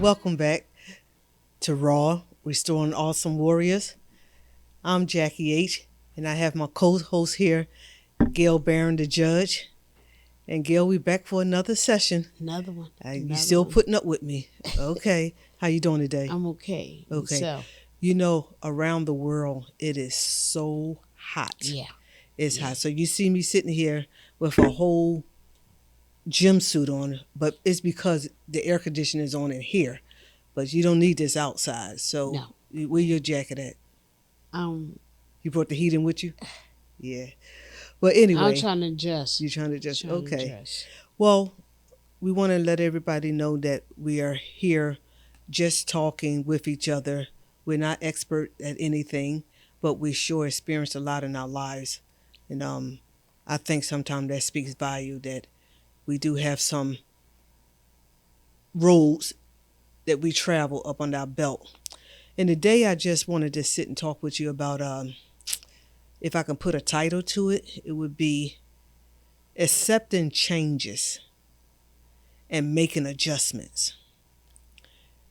Welcome back to Raw, Restoring Awesome Warriors. I'm Jackie H, and I have my co-host here, Gail Barron, the judge. And Gail, we back for another session. Another one. You still putting up with me. Okay. How you doing today? I'm okay. Okay. So, You know, around the world, it is so hot. yeah. It's hot. So you see me sitting here with a whole gym suit on, but it's because the air conditioner is on in here. But you don't need this outside. So No. where your jacket at? You brought the heating with you? Yeah. But anyway. I'm trying to adjust. You're trying to adjust. Trying to Okay. adjust. Well, we want to let everybody know that we are here just talking with each other. We're not expert at anything, but we sure experience a lot in our lives. And I think sometimes that speaks value that we do have some roads that we travel up on our belt. And today I just wanted to sit and talk with you about, if I can put a title to it, it would be accepting changes and making adjustments.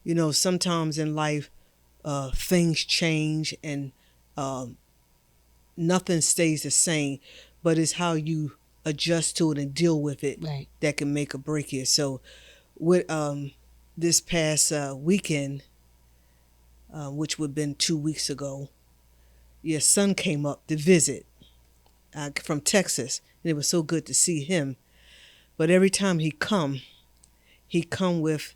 You know, sometimes in life, things change and nothing stays the same, but it's how you adjust to it and deal with it that can make or break it. So with this past weekend, which would have been 2 weeks ago, your son came up to visit from Texas, and it was so good to see him. But every time he come with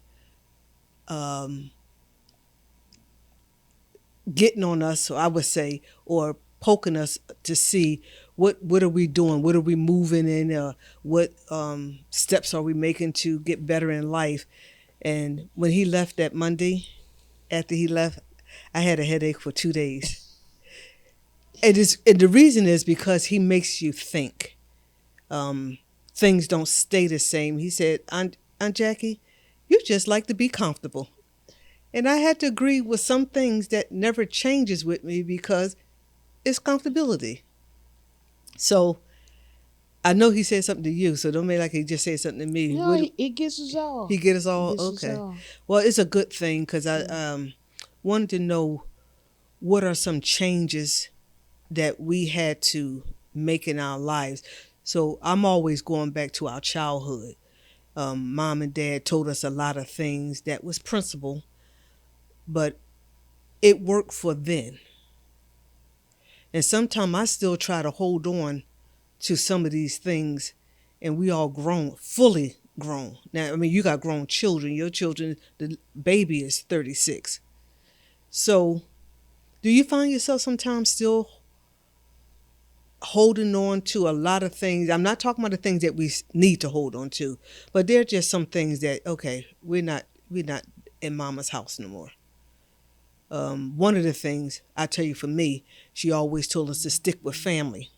getting on us, so I would say, or poking us to see what are we doing, what are we moving in, what steps are we making to get better in life. And when he left that Monday, after he left, I had a headache for 2 days. And the reason is because he makes you think. Things don't stay the same. He said, Aunt Jackie, you just like to be comfortable. And I had to agree with some things that never changes with me because it's comfortability. So I know he said something to you, so don't make like he just said something to me. No, it gets us all. He gets us all? Gets okay. Us all. Well, it's a good thing because I wanted to know what are some changes that we had to make in our lives. So I'm always going back to our childhood. Mom and Dad told us a lot of things that was principle, but it worked for then. And sometimes I still try to hold on to some of these things, and we all grown, fully grown. Now, I mean, you got grown children. Your children, the baby is 36. So do you find yourself sometimes still holding on to a lot of things? I'm not talking about the things that we need to hold on to, but there are just some things that, okay, we're not in mama's house no more. One of the things, I tell you, for me, she always told us to stick with family,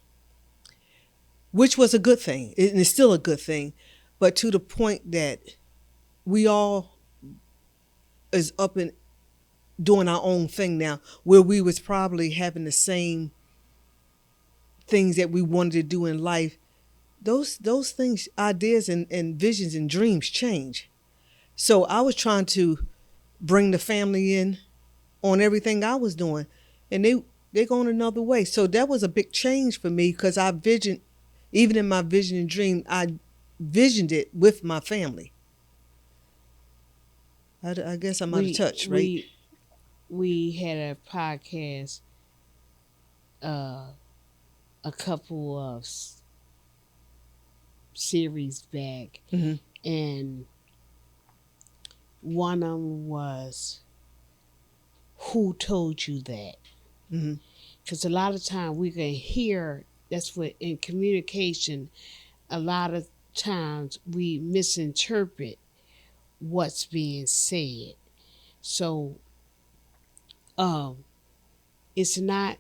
which was a good thing, and it's still a good thing, but to the point that we all is up and doing our own thing now, where we was probably having the same things that we wanted to do in life. Those things, ideas and visions and dreams change. So I was trying to bring the family in on everything I was doing, and they going another way. So that was a big change for me because I visioned, even in my vision and dream, I visioned it with my family. I guess I'm out of touch, right? We had a podcast a couple of series back, and one of them was, who told you that? Because a lot of time we can hear, that's what in communication, a lot of times we misinterpret what's being said. So it's not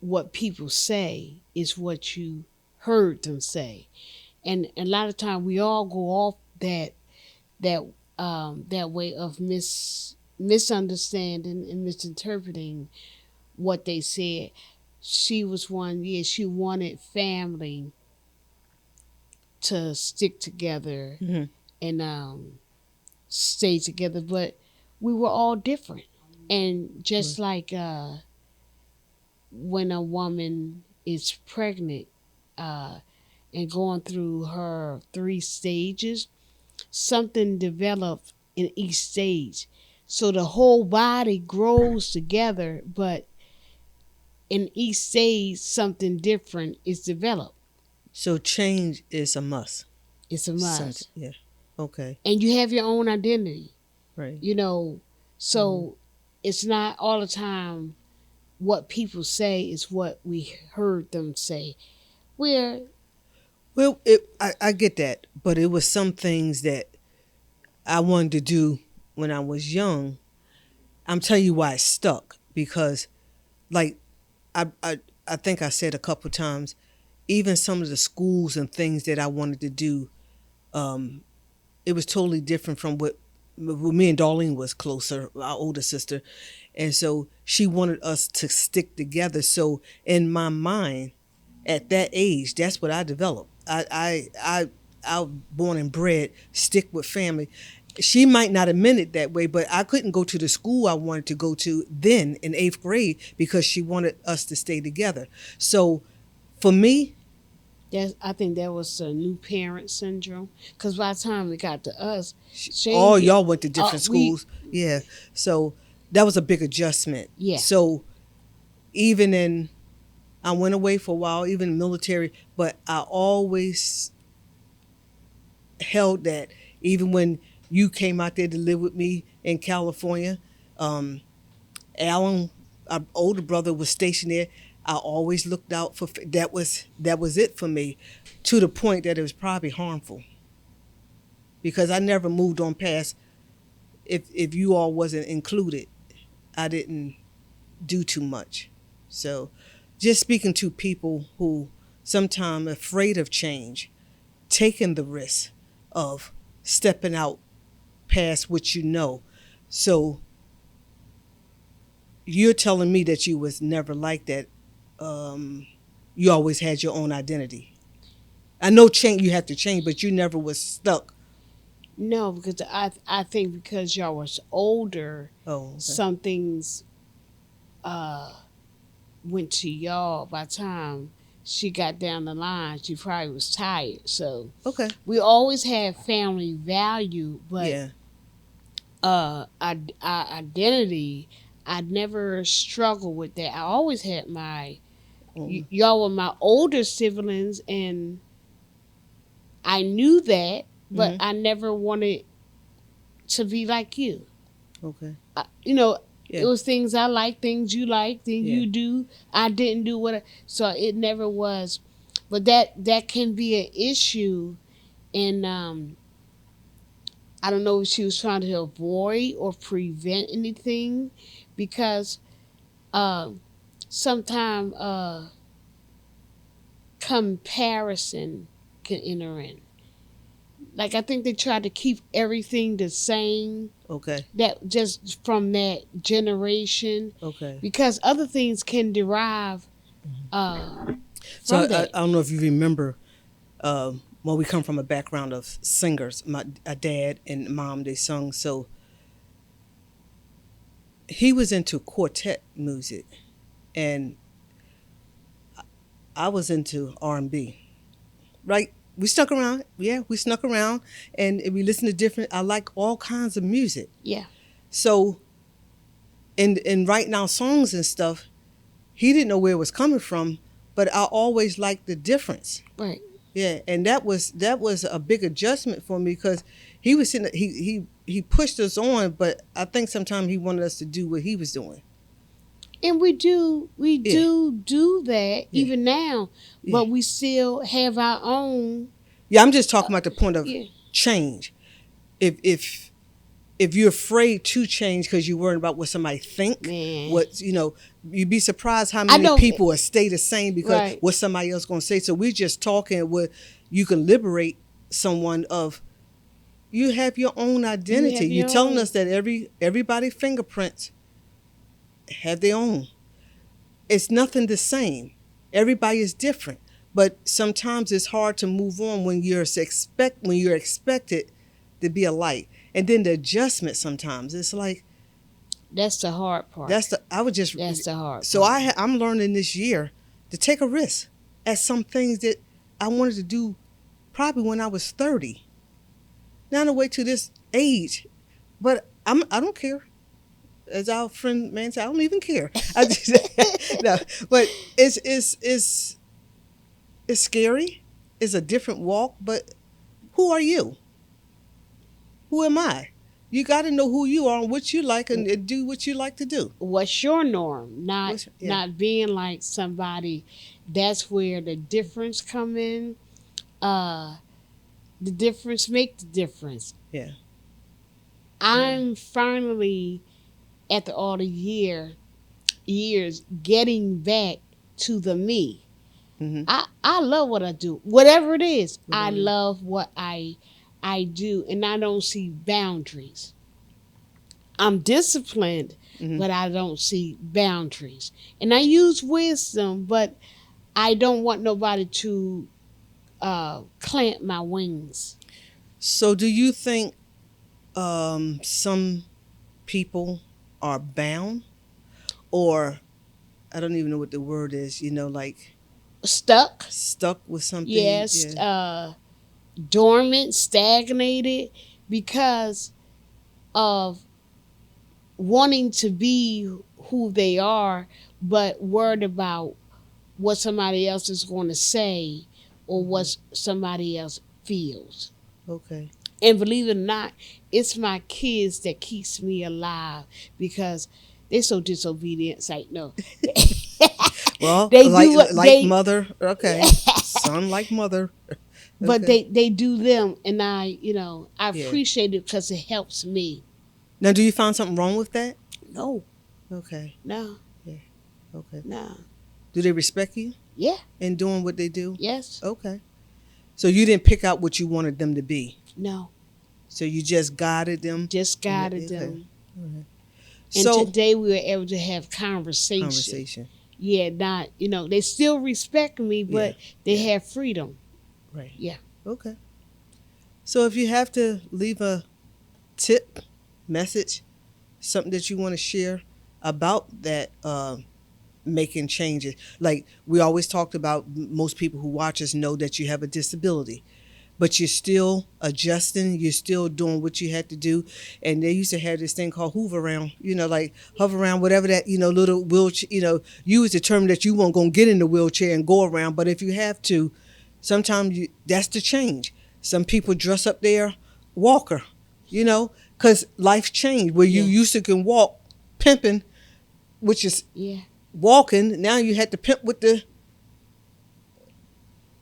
what people say, it's what you heard them say. And a lot of time we all go off that way of misunderstanding and misinterpreting what they said. She was one, she wanted family to stick together and stay together, but we were all different. And just Right. like when a woman is pregnant and going through her 3 stages, something develops in each stage. So the whole body grows together, but in each stage, something different is developed. So change is a must. It's a must. Yeah. Okay. And you have your own identity, Right. you know. So it's not all the time what people say is what we heard them say. We're, Well, I get that, but it was some things that I wanted to do when I was young. I'm telling you why it stuck because, like, I I, I think I said a couple times, even some of the schools and things that I wanted to do, um, it was totally different from what me and Darlene was closer, our older sister, and so she wanted us to stick together. So in my mind, at that age, that's what I developed. I born and bred stick with family. She might not have meant it that way, but I couldn't go to the school I wanted to go to then in 8th grade because she wanted us to stay together. So for me, I think that was a new parent syndrome. Because by the time it got to us, she all ain't get, y'all went to different we, schools. Yeah. So that was a big adjustment. yeah. So even in, I went away for a while, even in military, but I always held that even when you came out there to live with me in California, um, Alan, our older brother, was stationed there. I always looked out for that was it for me, to the point that it was probably harmful because I never moved on past if you all wasn't included. I didn't do too much. So, just speaking to people who sometimes afraid of change, taking the risk of stepping out past what you know. So you're telling me that you was never like that. You always had your own identity. I know change you have to change, but you never was stuck. No, because I think because y'all was older, Oh, okay. some things uh, went to y'all. By the time she got down the line, she probably was tired. So Okay. we always had family value, but Yeah. our identity, I never struggled with that. I always had y'all were my older siblings, and I knew that, but Mm-hmm. I never wanted to be like you. Okay. You know, it Yeah. was things I like, things you like, things Yeah. you do. I didn't do so it never was. But that can be an issue, and I don't know if she was trying to avoid or prevent anything, because uh, sometimes comparison can enter in. Like I think they try to keep everything the same, Okay. that just from that generation, Okay. because other things can derive So from that. I don't know if you remember. Well, we come from a background of singers. My dad and mom, they sung. So he was into quartet music, and I was into R&B. Right? We stuck around. Yeah, we snuck around, and we listened to different. I like all kinds of music. Yeah, So in writing out songs and stuff, he didn't know where it was coming from, but I always liked the difference. right. Yeah, and that was a big adjustment for me because he was sitting. He pushed us on, but I think sometimes he wanted us to do what he was doing. And we Yeah, do that yeah, even now, yeah. but we still have our own. Yeah, I'm just talking about the point of Yeah, change. If you're afraid to change because you're worried about what somebody think, man. you'd be surprised how I many know. people will stay the same because Right. what somebody else gonna say. So we're just talking where you can liberate someone of you have your own You identity. have You're your telling own. us that everybody fingerprints have their own. It's nothing the same. Everybody is different. But sometimes it's hard to move on when you're expected to be alike. And then the adjustment sometimes it's like That's the hard part. That's the I would just That's the hard so part. I'm learning this year to take a risk at some things that I wanted to do probably when I was 30. Now to wait to this age, but I don't care. As our friend man said, I don't even care. I just no, but it's scary. It's a different walk, but who are you? Who am I? You got to know who you are and what you like and do what you like to do. What's your norm? Not Yeah. not being like somebody. That's where the difference come in. The difference make the difference. Yeah. I'm finally at the all the years getting back to the me. Mm-hmm. I love what I do. Whatever it is, Whatever I it is. love what I do, and I don't see boundaries. I'm disciplined, Mm-hmm. but I don't see boundaries. And I use wisdom, but I don't want nobody to clamp my wings. So, do you think some people are bound, or I don't even know what the word is? Like Stuck, stuck with something. yes, Yeah. dormant, stagnated because of wanting to be who they are, but worried about what somebody else is going to say or what somebody else feels. Okay. And believe it or not, it's my kids that keeps me alive because they're so disobedient. It's like, no. Well, They like do what like mother. Okay. Son like mother. but Okay. they do them, and I Yeah. appreciate it because it helps me. Now, do you find something wrong with that? No, Okay. no, Okay. no. Do they respect you Yeah, in doing what they do? yes, Okay. So you didn't pick out what you wanted them to be. no. So you just guided them. Just guided Okay. them. Okay. And So today we were able to have conversation. Yeah, not they still respect me, but they have freedom. Right. Yeah. Okay. So if you have to leave a tip, message, something that you want to share about that making changes, like we always talked about, most people who watch us know that you have a disability, but you're still adjusting, you're still doing what you had to do. And they used to have this thing called hoover around, like hover around, whatever that, little wheelchair, you was determined that you weren't going to get in the wheelchair and go around. But if you have to, sometimes that's the change. Some people dress up their walker, because life changed. Where you used to can walk pimping, which is walking, now you had to pimp with the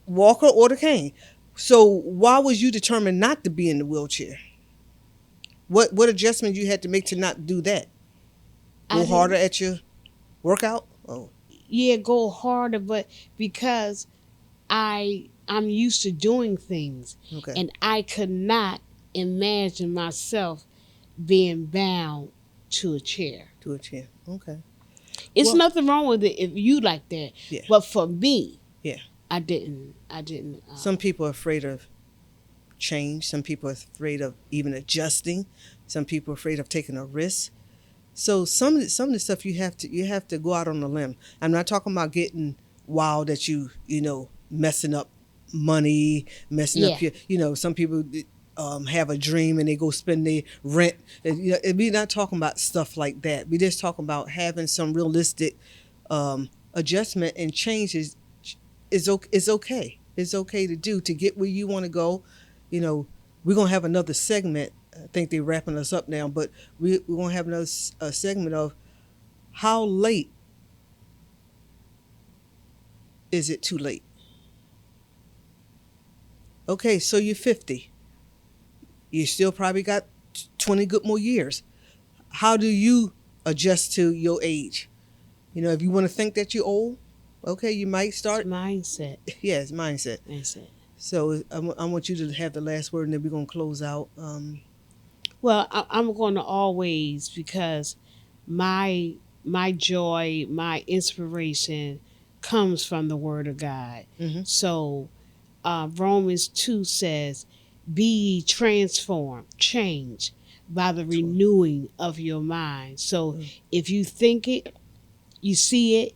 walker or the cane. So why was you determined not to be in the wheelchair? What adjustment you had to make to not do that? Go harder at your workout? Oh. Yeah, go harder, but because I'm used to doing things. Okay. And I could not imagine myself being bound to a chair. To a chair. Okay. It's nothing wrong with it if you like that. Yeah. But for me, yeah, I didn't. Some people are afraid of change. Some people are afraid of even adjusting. Some people are afraid of taking a risk. So some of the stuff you have to go out on a limb. I'm not talking about getting wild at you messing up money, messing up your some people have a dream and they go spend their rent. We're not talking about stuff like that. We're just talking about having some realistic adjustment and changes. It's okay. It's okay to do to get where you want to go. We're gonna have another segment. I think they're wrapping us up now, but we're gonna have another segment of how late is it too late? Okay, so you're 50. You still probably got 20 good more years. How do you adjust to your age? If you want to think that you're old, okay, you might start. It's mindset. Yeah, it's mindset. So I want you to have the last word, and then we're going to close out. Well, I'm going to always, because my joy, my inspiration comes from the Word of God. Mm-hmm. So Romans 2 says, be ye transformed, change by the renewing of your mind. So if you think it, you see it,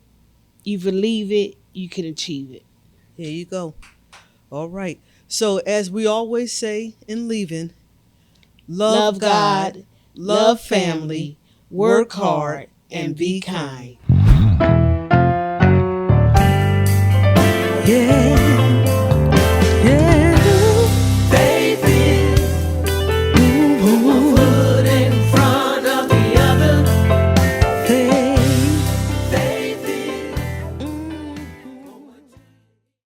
you believe it, you can achieve it. Here you go. All right. So as we always say in leaving, love God, love family, work hard, and be kind. Yeah.